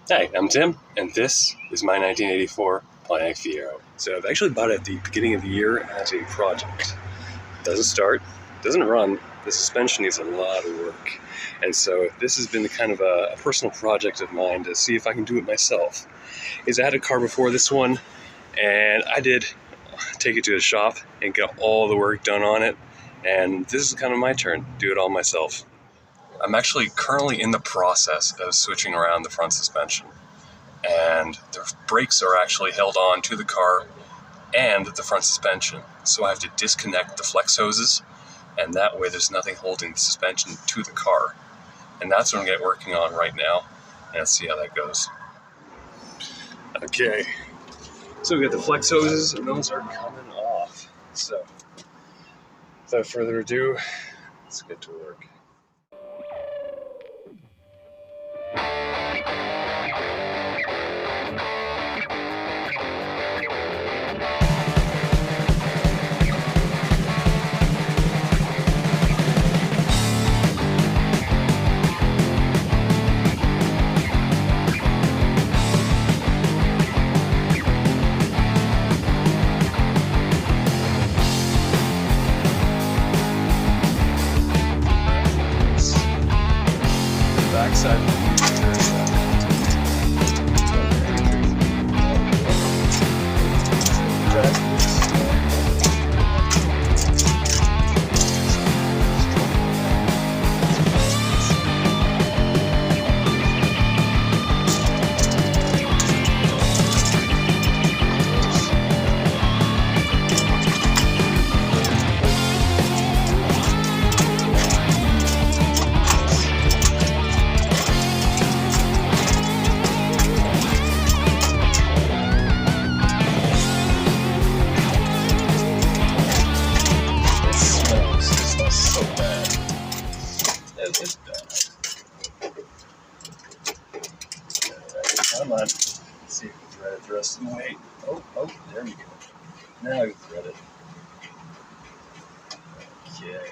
Hi, I'm Tim, and this is my 1984 Pontiac Fiero. So I've actually bought it at the beginning of the year as a project. Doesn't start, doesn't run, the suspension needs a lot of work. And so this has been kind of a personal project of mine to see if I can do it myself. I had a car before this one, and I did take it to the shop and get all the work done on it. And this is kind of my turn, do it all myself. I'm actually currently in the process of switching around the front suspension. And the brakes are actually held on to the car and the front suspension. So I have to disconnect the flex hoses, and that way there's nothing holding the suspension to the car. And that's what I'm getting working on right now. And let's see how that goes. Okay, so we got the flex hoses, and those are coming off. So without further ado, let's get to work. Backside of the meter is Come on. Let's see if we can thread it the rest of the way. Oh, there we go. Now we can thread it. Okay.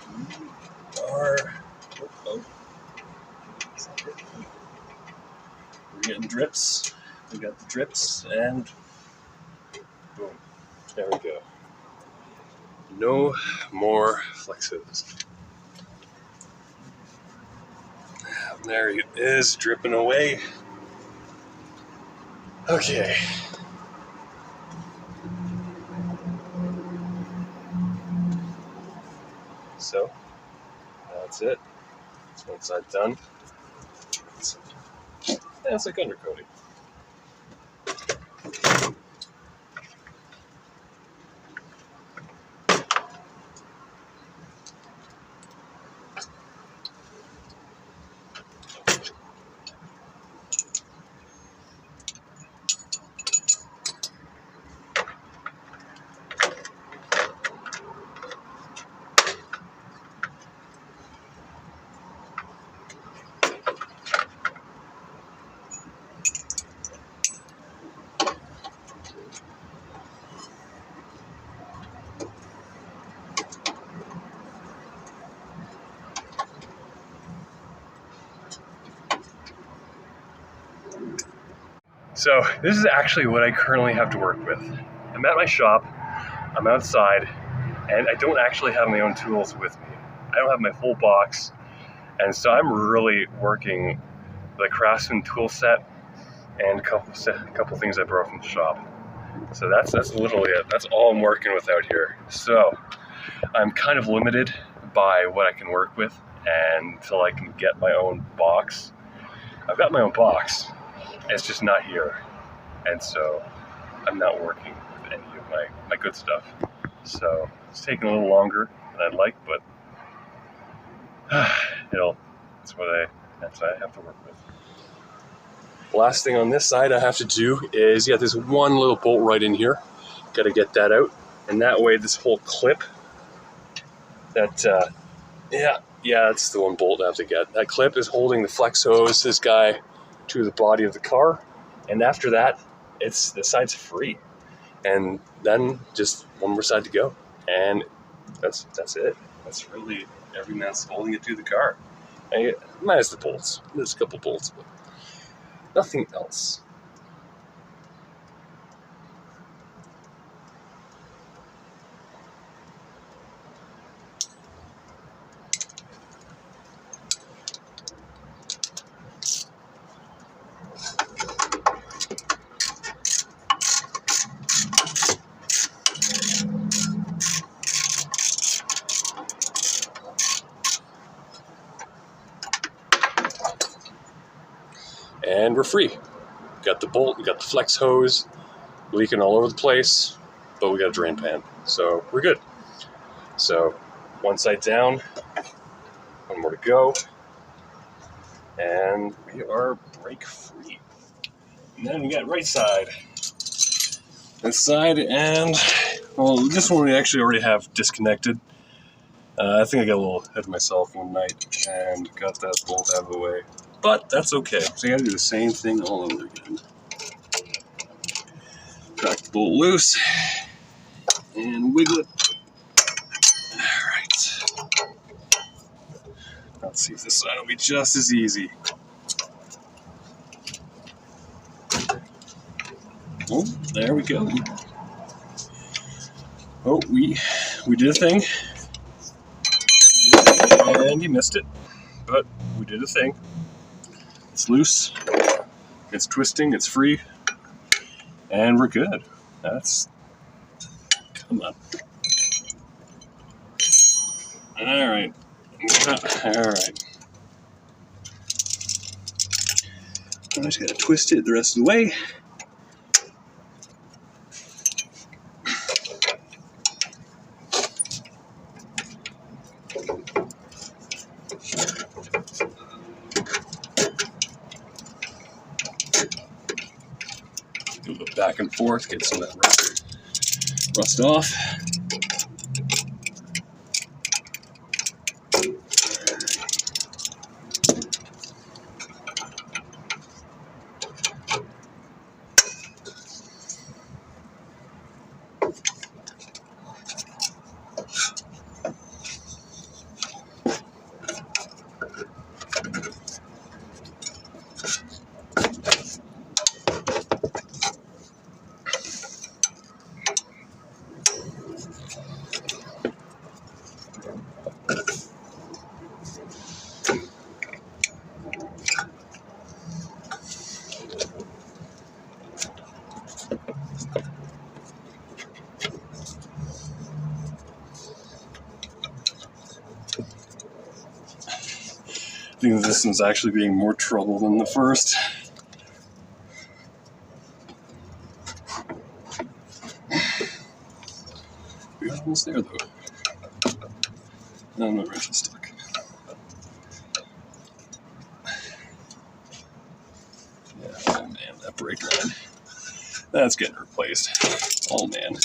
And we are. We're getting drips. We got the drips, and boom. There we go. No more flex hoses. There it is, dripping away. Okay. So, that's it. That's one side done. It's like undercoating. So this is actually what I currently have to work with. I'm at my shop, I'm outside, and I don't actually have my own tools with me. I don't have my full box, and so I'm really working with a Craftsman tool set and a couple things I brought from the shop. So that's literally it. That's all I'm working with out here. So I'm kind of limited by what I can work with until I can get my own box. I've got my own box. It's just not here, and so I'm not working with any of my good stuff. So it's taking a little longer than I'd like, but that's what I have to work with. The last thing on this side I have to do is, there's one little bolt right in here. Got to get that out, and that way this whole clip, that's the one bolt I have to get. That clip is holding the flex hose, this guy, to the body of the car, and after that the side's free, and then just one more side to go, and that's it. That's really everything that's holding it to the car. Minus the bolts. There's a couple bolts, but nothing else. And we're free. Got the bolt, we got the flex hose, leaking all over the place, but we got a drain pan, so we're good. So one side down, one more to go, and we are brake free. And then we got right side. This side, and well, this one we actually already have disconnected. I think I got a little ahead of myself one night and got that bolt out of the way. But that's okay, so you gotta do the same thing all over again. Crack the bolt loose and wiggle it. Alright. Let's see if this side will be just as easy. Oh, there we go. Oh, we did a thing. And you missed it. But we did a thing. It's loose, it's twisting, it's free, and we're good. Come on. Alright. Alright. I just gotta twist it the rest of the way. Do a little back and forth, get some of that rust off. I think this one's actually being more trouble than the first. We're almost there though. No, my wrench is stuck. Yeah, oh man, that brake line. That's getting replaced. Oh man.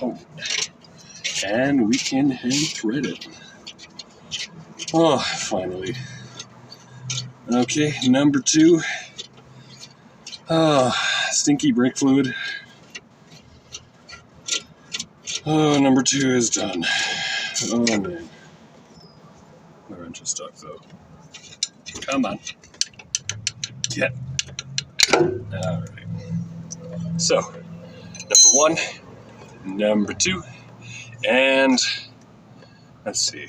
Oh, and we can hand thread it. Oh, finally. Okay, number 2. Oh, stinky brake fluid. Oh, number 2 is done. Oh man. My wrench is stuck though. Come on. Get. Alright. So, number 1, number 2, and let's see.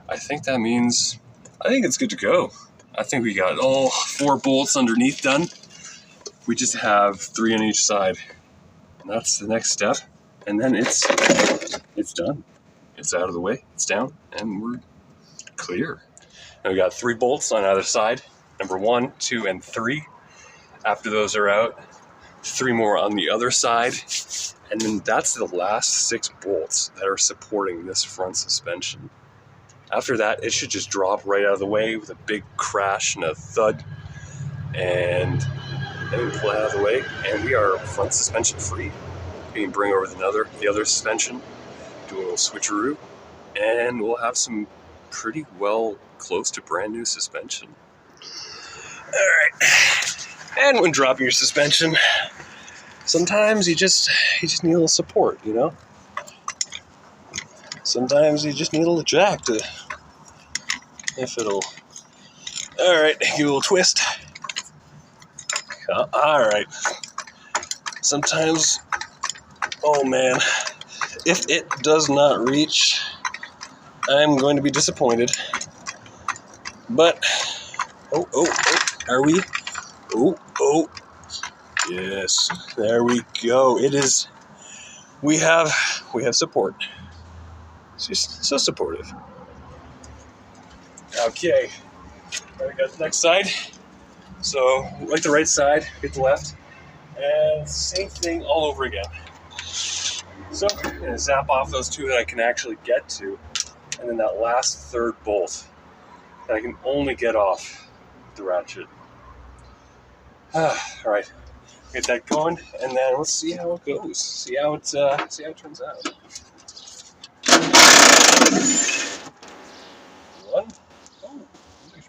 I think it's good to go. I think we got all 4 bolts underneath done. We just have 3 on each side. And that's the next step. And then it's done. It's out of the way, it's down, and we're clear. And we got 3 bolts on either side. number 1, 2, and 3. After those are out, 3 more on the other side, and then that's the last 6 bolts that are supporting this front suspension. After that, it should just drop right out of the way with a big crash and a thud, and then we pull it out of the way, and we are front suspension free. We can bring over the other suspension, do a little switcheroo, and we'll have some pretty well close to brand new suspension. All right, and when dropping your suspension, sometimes you just need a little support, you know? Sometimes you just need a little jack to, if it'll, all right, give it a little twist. All right. Sometimes, oh man, if it does not reach, I'm going to be disappointed. But, oh, are we? Oh, yes, there we go. It is, we have support. It's just so supportive. Okay, we got the next side. So, right the right side, hit the left, and same thing all over again. So, I'm going to zap off those 2 that I can actually get to, and then that last 3rd bolt that I can only get off the ratchet. Alright, get that going, and then let's see how it goes. See how it turns out. 1. Oh, that's pretty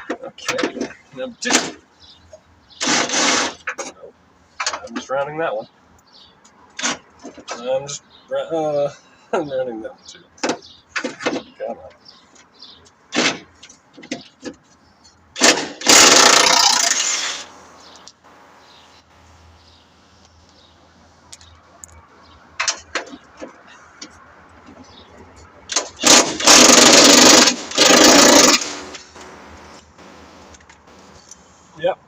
good. Okay, number 2. Nope. I'm just rounding that one. I'm rounding that one too. Come on. Yep,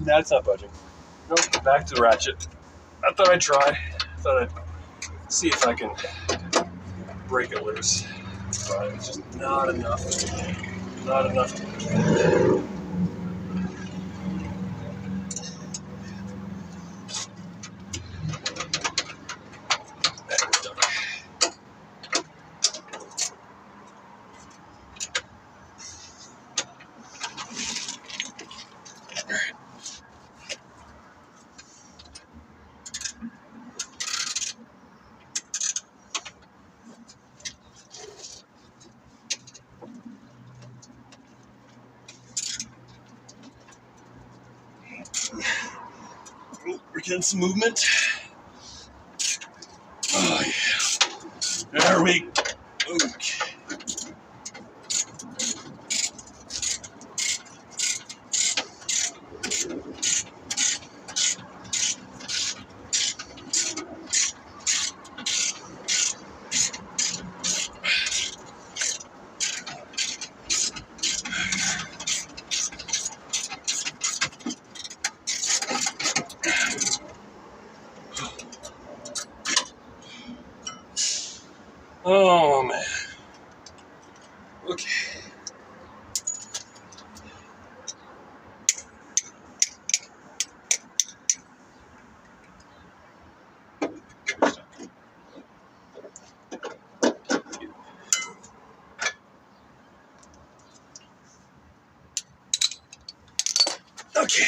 that's not budging. Nope, back to the ratchet. I thought I'd try. I thought I'd see if I can break it loose. But it's just not enough. Not enough to We're getting some movement. Oh yeah. There we go. Okay. Oh man. Okay. Okay.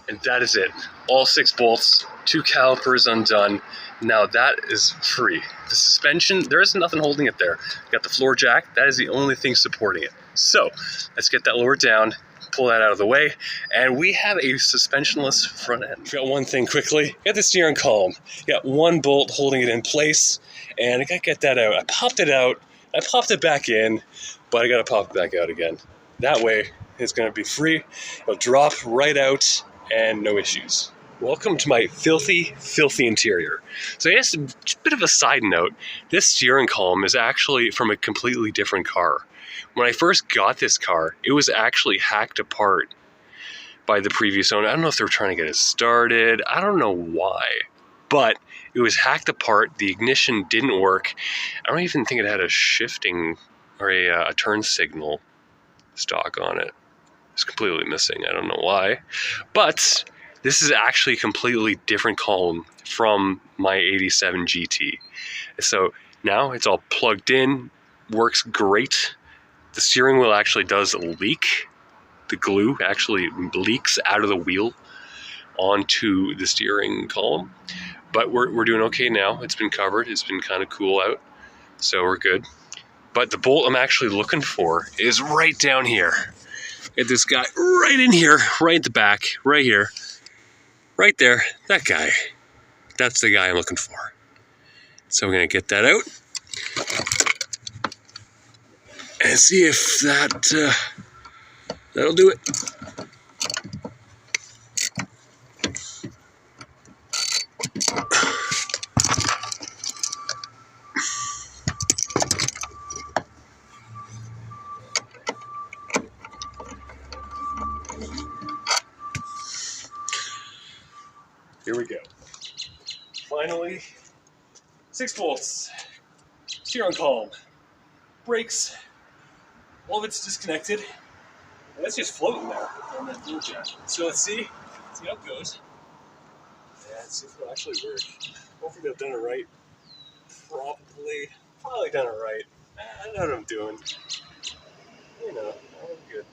And that is it. All 6 bolts, 2 calipers undone. Now that is free. The suspension, there is nothing holding it there. Got the floor jack, that is the only thing supporting it. So let's get that lowered down, pull that out of the way, and we have a suspensionless front end. Got one thing quickly, got the steering column. Got 1 bolt holding it in place, and I gotta get that out. I popped it out, I popped it back in, but I gotta pop it back out again. That way it's gonna be free, it'll drop right out, and no issues. Welcome to my filthy, filthy interior. So I guess a bit of a side note, this steering column is actually from a completely different car. When I first got this car, it was actually hacked apart by the previous owner. I don't know if they were trying to get it started. I don't know why, but it was hacked apart. The ignition didn't work. I don't even think it had a shifting or a turn signal stock on it. It's completely missing. I don't know why, but this is actually a completely different column from my 87 GT. So now it's all plugged in, works great. The steering wheel actually does leak. The glue actually leaks out of the wheel onto the steering column. But we're doing okay now. It's been covered. It's been kind of cool out. So we're good. But the bolt I'm actually looking for is right down here. Get this guy right in here, right at the back, right here. Right there, that guy. That's the guy I'm looking for. So we're gonna get that out and see if that'll do it. Here we go. Finally, 6 bolts, steering column, brakes, all of it's disconnected. And that's just floating there on that fuel jack. So let's see how it goes. Yeah, let's see if it'll actually work. Hopefully I've done it right. Probably done it right. I know what I'm doing. You know, I'm good.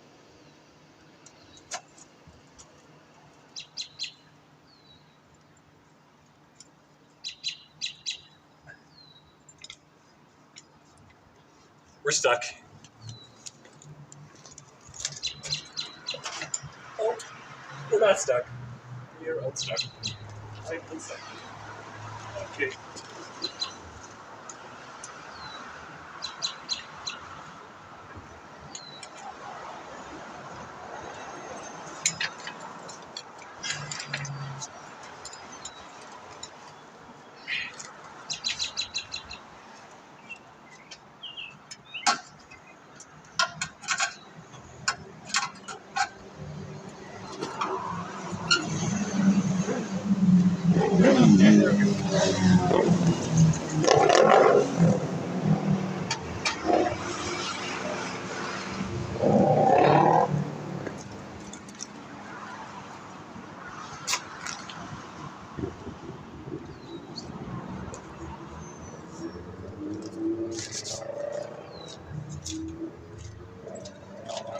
We're stuck. Oh, we're not stuck. We're unstuck. I'm unstuck. Okay. There we go.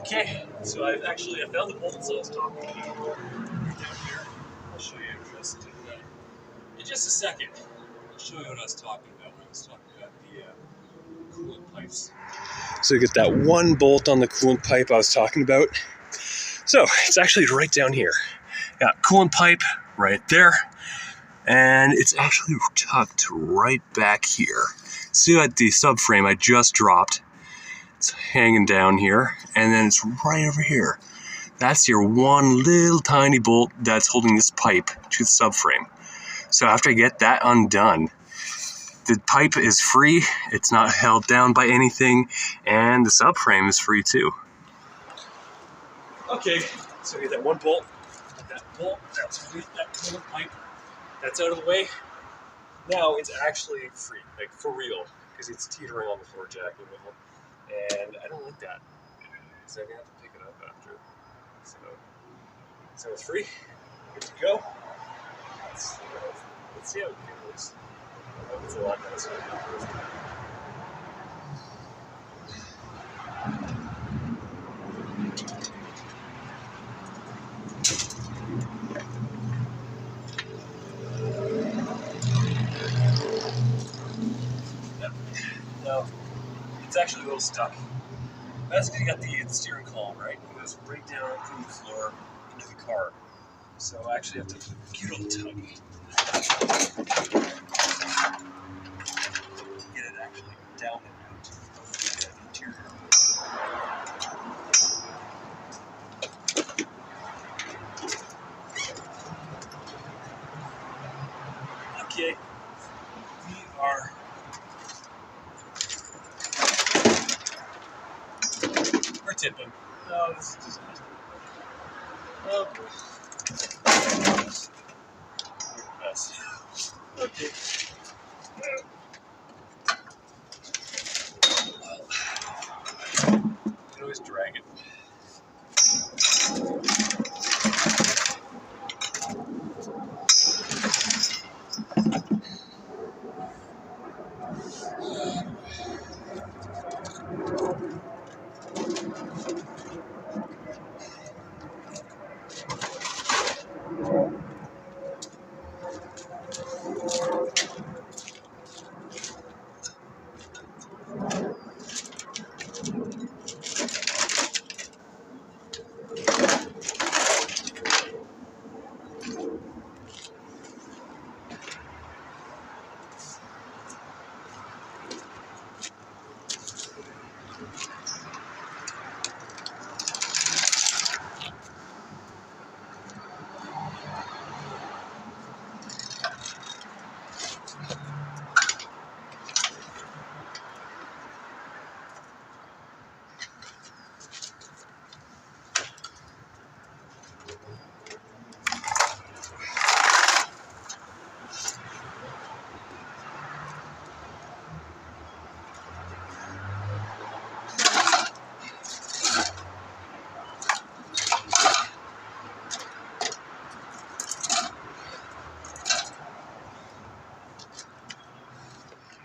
Okay, so I found the bolts I was talking about down here. I'll show you in just a second. I'll show you what I was talking about when I was talking about the coolant pipes. So you get that one bolt on the coolant pipe I was talking about. So it's actually right down here. Got coolant pipe right there, and it's actually tucked right back here. See that the subframe I just dropped? It's hanging down here, and then it's right over here. That's your one little tiny bolt that's holding this pipe to the subframe. So after I get that undone, the pipe is free, it's not held down by anything, and the subframe is free too. Okay, so we get that one bolt, that's with that coolant pipe, that's out of the way. Now it's actually free, like for real, because it's teetering on the floor jack in the middle. And I don't like that, so I'm gonna have to pick it up after. So it's free, good to go. Let's see how it goes. I hope it's a lot nicer than the first time. No, it's actually a little stuck. That's because you got the steering column, right? It goes right down from the floor into the car. So I actually have to get a little tuggy. Get it actually down and out of the interior. Okay, we are tipping. Oh, this is a disaster. Oh, mess. Okay. is drag it.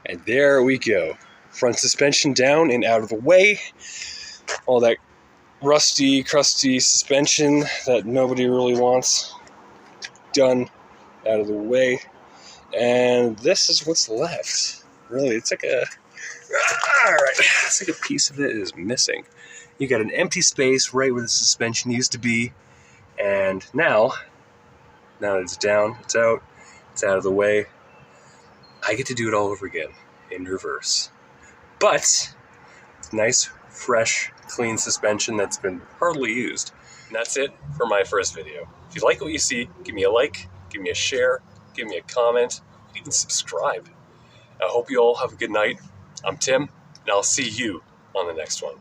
And there we go. Front suspension down and out of the way. All that rusty, crusty suspension that nobody really wants. Done, out of the way. And this is what's left. Really, it's like it's like a piece of it is missing. You got an empty space right where the suspension used to be. And now that it's down, it's out of the way, I get to do it all over again in reverse. But it's nice, fresh, clean suspension that's been hardly used. And that's it for my first video. If you like what you see, give me a like, give me a share, give me a comment, even subscribe. I hope you all have a good night. I'm Tim, and I'll see you on the next one.